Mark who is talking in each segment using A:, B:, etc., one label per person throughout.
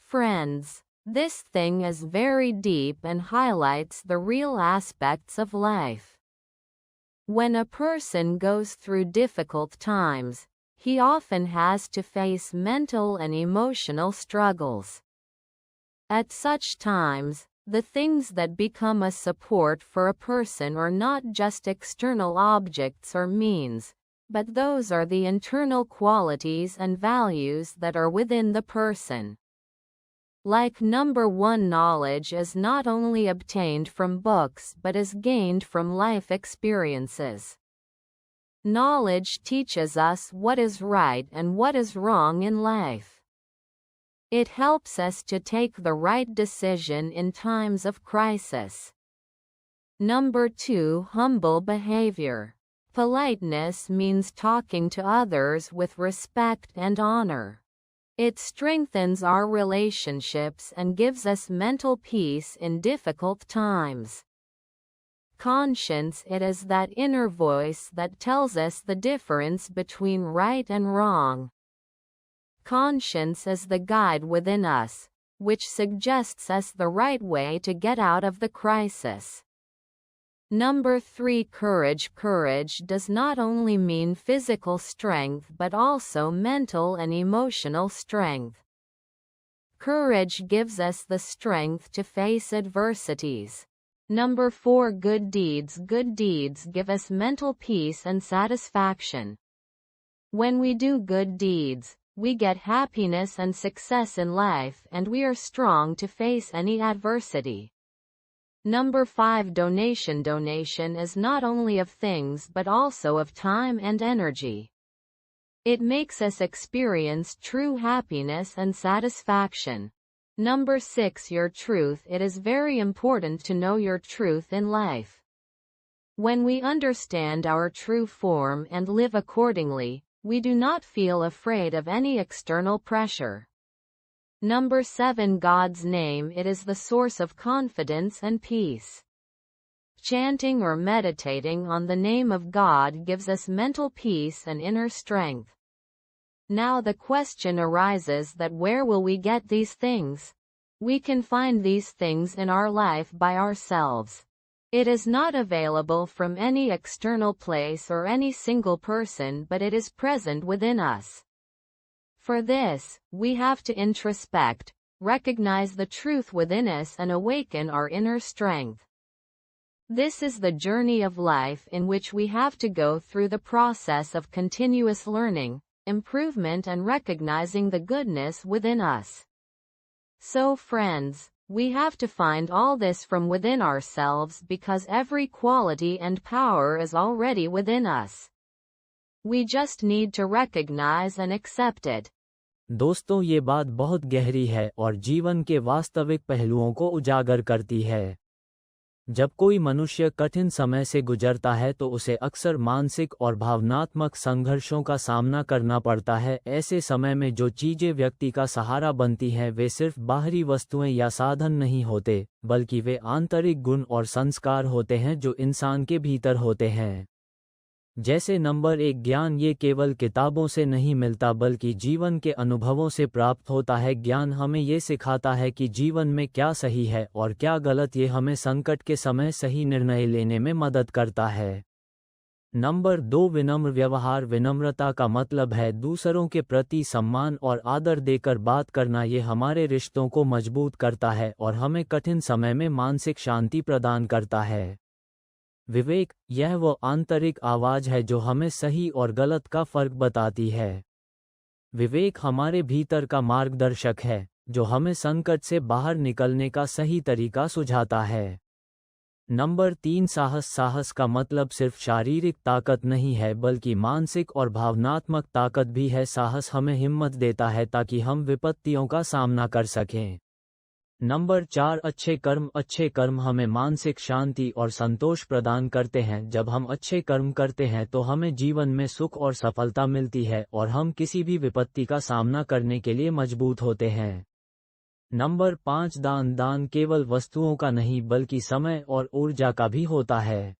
A: Friends, this thing is very deep and highlights the real aspects of life. When a person goes through difficult times, he often has to face mental and emotional struggles. At such times, the things that become a support for a person are not just external objects or means, but those are the internal qualities and values that are within the person. Like number one, knowledge is not only obtained from books but is gained from life experiences. Knowledge teaches us what is right and what is wrong in life. It helps us to take the right decision in times of crisis. Number two, humble behavior. Politeness means talking to others with respect and honor. It strengthens our relationships and gives us mental peace in difficult times. Conscience, it is that inner voice that tells us the difference between right and wrong. Conscience is the guide within us, which suggests us the right way to get out of the crisis. Number three, courage. Courage does not only mean physical strength but also mental and emotional strength. Courage gives us the strength to face adversities. Number four, good deeds. Good deeds give us mental peace and satisfaction. When we do good deeds, we get happiness and success in life, and we are strong to face any adversity. Number five, donation. Donation is not only of things but also of time and energy. It makes us experience true happiness and satisfaction. Number six, your truth. It is very important to know your truth in life. When we understand our true form and live accordingly, we do not feel afraid of any external pressure. Number seven, God's name. It is the source of confidence and peace. Chanting or meditating on the name of God gives us mental peace and inner strength. Now the question arises that where will we get these things? We can find these things in our life by ourselves. It is not available from any external place or any single person, but it is present within us. For this, we have to introspect, recognize the truth within us and awaken our inner strength. This is the journey of life in which we have to go through the process of continuous learning, improvement and recognizing the goodness within us. So friends, we have to find all this from within ourselves because every quality and power is already within us. We just need to recognize and accept it.
B: दोस्तों, ये बात बहुत गहरी है और जीवन के वास्तविक पहलुओं को उजागर करती है। जब कोई मनुष्य कठिन समय से गुजरता है तो उसे अक्सर मानसिक और भावनात्मक संघर्षों का सामना करना पड़ता है। ऐसे समय में जो चीज़ें व्यक्ति का सहारा बनती हैं वे सिर्फ बाहरी वस्तुएं या साधन नहीं होते, बल्कि वे आंतरिक गुण और संस्कार होते हैं जो इंसान के भीतर होते हैं। जैसे नंबर एक, ज्ञान। ये केवल किताबों से नहीं मिलता बल्कि जीवन के अनुभवों से प्राप्त होता है। ज्ञान हमें ये सिखाता है कि जीवन में क्या सही है और क्या गलत। ये हमें संकट के समय सही निर्णय लेने में मदद करता है। नंबर दो, विनम्र व्यवहार। विनम्रता का मतलब है दूसरों के प्रति सम्मान और आदर देकर बात करना। ये हमारे रिश्तों को मजबूत करता है और हमें कठिन समय में मानसिक शांति प्रदान करता है। विवेक, यह वो आंतरिक आवाज़ है जो हमें सही और गलत का फ़र्क बताती है। विवेक हमारे भीतर का मार्गदर्शक है जो हमें संकट से बाहर निकलने का सही तरीका सुझाता है। नंबर तीन, साहस। साहस का मतलब सिर्फ शारीरिक ताकत नहीं है बल्कि मानसिक और भावनात्मक ताकत भी है। साहस हमें हिम्मत देता है ताकि हम विपत्तियों का सामना कर सकें। नंबर चार, अच्छे कर्म। अच्छे कर्म हमें मानसिक शांति और संतोष प्रदान करते हैं। जब हम अच्छे कर्म करते हैं तो हमें जीवन में सुख और सफलता मिलती है और हम किसी भी विपत्ति का सामना करने के लिए मजबूत होते हैं। नंबर पाँच, दान। दान केवल वस्तुओं का नहीं बल्कि समय और ऊर्जा का भी होता है।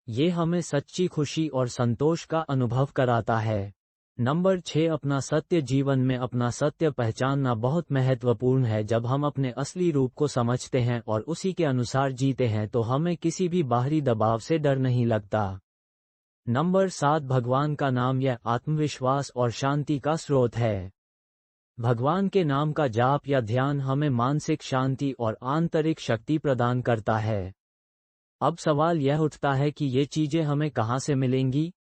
B: ये हमें सच्ची खुशी और संतोष का अनुभव कराता है। नंबर 6, अपना सत्य। जीवन में अपना सत्य पहचानना बहुत महत्वपूर्ण है। जब हम अपने असली रूप को समझते हैं और उसी के अनुसार जीते हैं तो हमें किसी भी बाहरी दबाव से डर नहीं लगता। नंबर 7, भगवान का नाम। यह आत्मविश्वास और शांति का स्रोत है। भगवान के नाम का जाप या ध्यान हमें मानसिक शांति और आंतरिक शक्ति प्रदान करता है। अब सवाल यह उठता है कि ये चीजें हमें कहाँ से मिलेंगी?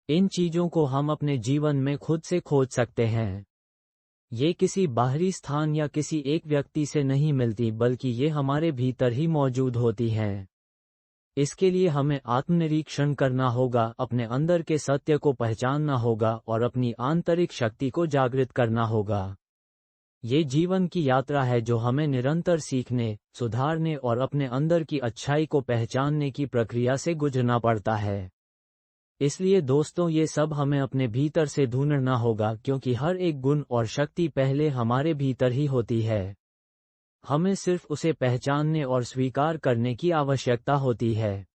B: इन चीजों को हम अपने जीवन में खुद से खोज सकते हैं। ये किसी बाहरी स्थान या किसी एक व्यक्ति से नहीं मिलती, बल्कि ये हमारे भीतर ही मौजूद होती हैं। इसके लिए हमें आत्मनिरीक्षण करना होगा, अपने अंदर के सत्य को पहचानना होगा और अपनी आंतरिक शक्ति को जागृत करना होगा। ये जीवन की यात्रा है जो हमें निरंतर सीखने, सुधारने और अपने अंदर की अच्छाई को पहचानने की प्रक्रिया से गुजरना पड़ता है। इसलिए दोस्तों, ये सब हमें अपने भीतर से ढूंढना होगा, क्योंकि हर एक गुण और शक्ति पहले हमारे भीतर ही होती है। हमें सिर्फ उसे पहचानने और स्वीकार करने की आवश्यकता होती है।